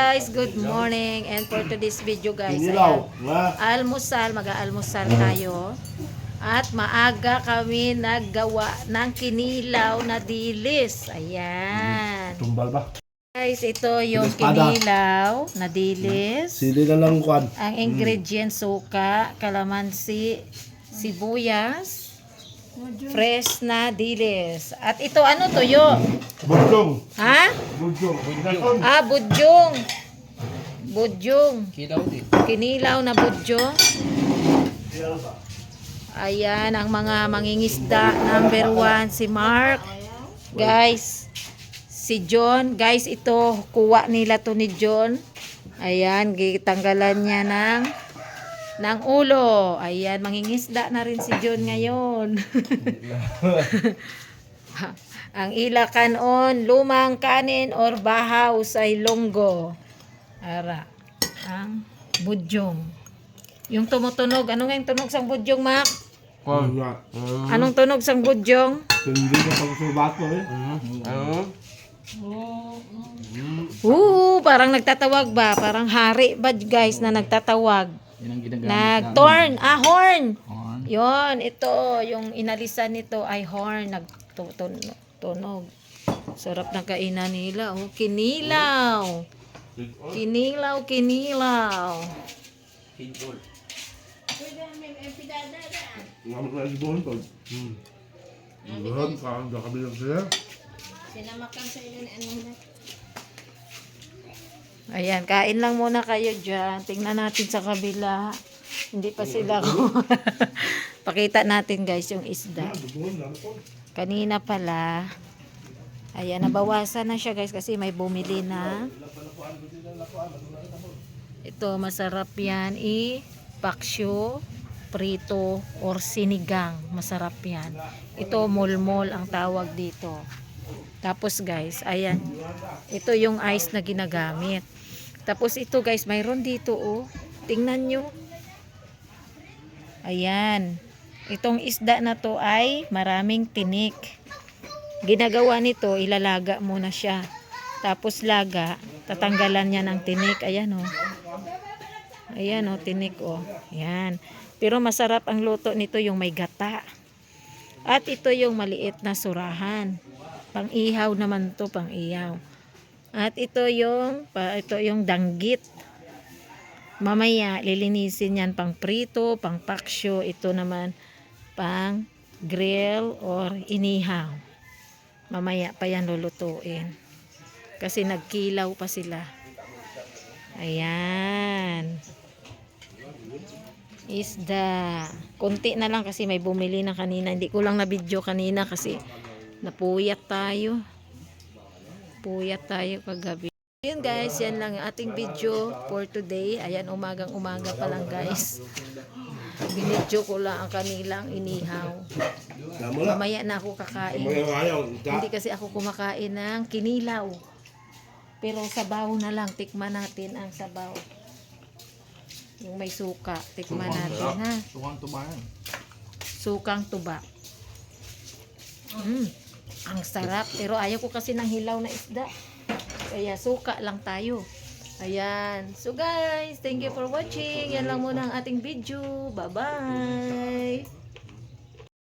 Guys, good morning. And for today's video guys, ayan, almusal, mag-aalmusal tayo. At maaga kami naggawa ng kinilaw na dilis. Ayan. Tumbal ba? Guys, ito yung kinilaw na dilis. Sili na lang kwan. Ang ingredients, suka, kalamansi, sibuyas, fresh na dilis. At ito ano tuyo? Budjong. Ha? Budjong. Ah, budyong. Budyong. Kilaw Kinilaw na budyong. Ayan, ang mga mangingisda. Number 1, si Mark. Guys, si John. Guys, ito, kuha nila to ni John. Ayan, gitanggalan niya ng ulo. Ayan, mangingisda na rin si John ngayon. Ang ilakanon, lumang kanin or bahaw sa ilonggo. Ara, ang budyong. Yung tumutunog, ano nga yung tunog sang budyong, Mak? Anong tunog sang budyong? Hindi ka pagsubato eh. Parang nagtatawag ba? Parang hari ba guys na nagtatawag? Nag-torn, horn. Yon, ito, yung inalisan nito ay horn, nagtunog. Sarap ng kainan nila. Oh, kinilaw. Kinilaw. Ngamit na ibuhon to. Ibuhon, parang kami lang siya. Ayan, kain lang muna kayo dyan. Tingnan natin sa kabila. Hindi pa sila ko. Pakita natin guys yung isda. Kanina pala. Ayan, nabawasan na siya guys kasi may bumili na. Ito, masarap yan. Paksyo, prito, or sinigang. Masarap yan. Ito, mulmol ang tawag dito. Tapos guys, ayan. Ito yung ice na ginagamit. Tapos ito guys, mayroon dito oh. Tingnan nyo. Ayan. Itong isda na to ay maraming tinik. Ginagawa nito, ilalaga muna siya. Tapos laga, tatanggalan niya ng tinik. Ayan oh. Ayan oh, tinik oh. Ayan. Pero masarap ang luto nito yung may gata. At ito yung maliit na surahan. Pang-ihaw naman to, pang-ihaw. At ito yung danggit. Mamaya lilinisin yan pang prito, pang paksyo. Ito naman pang grill or inihaw. Mamaya pa yan lulutuin. Kasi nagkilaw pa sila. Ayan. Isda. Konti na lang kasi may bumili na kanina. Hindi ko lang na video kanina kasi napuyat tayo. Puyat tayo kagabi. Yun guys, yan lang ang ating video for today. Ayan, umagang-umaga pa lang guys. Binidyo ko lang ang kanilang inihaw. Mamaya na ako kakain. Hindi kasi ako kumakain ng kinilaw. Pero sabaw na lang. Tikman natin ang sabaw. Yung may suka. Tikman natin ha. Sukang tuba yan. Sukang tuba. Ang sarap. Pero ayaw ko kasi ng hilaw na isda. Kaya suka lang tayo. Ayan. So guys, thank you for watching. Yan lang muna ang ating video. Bye-bye.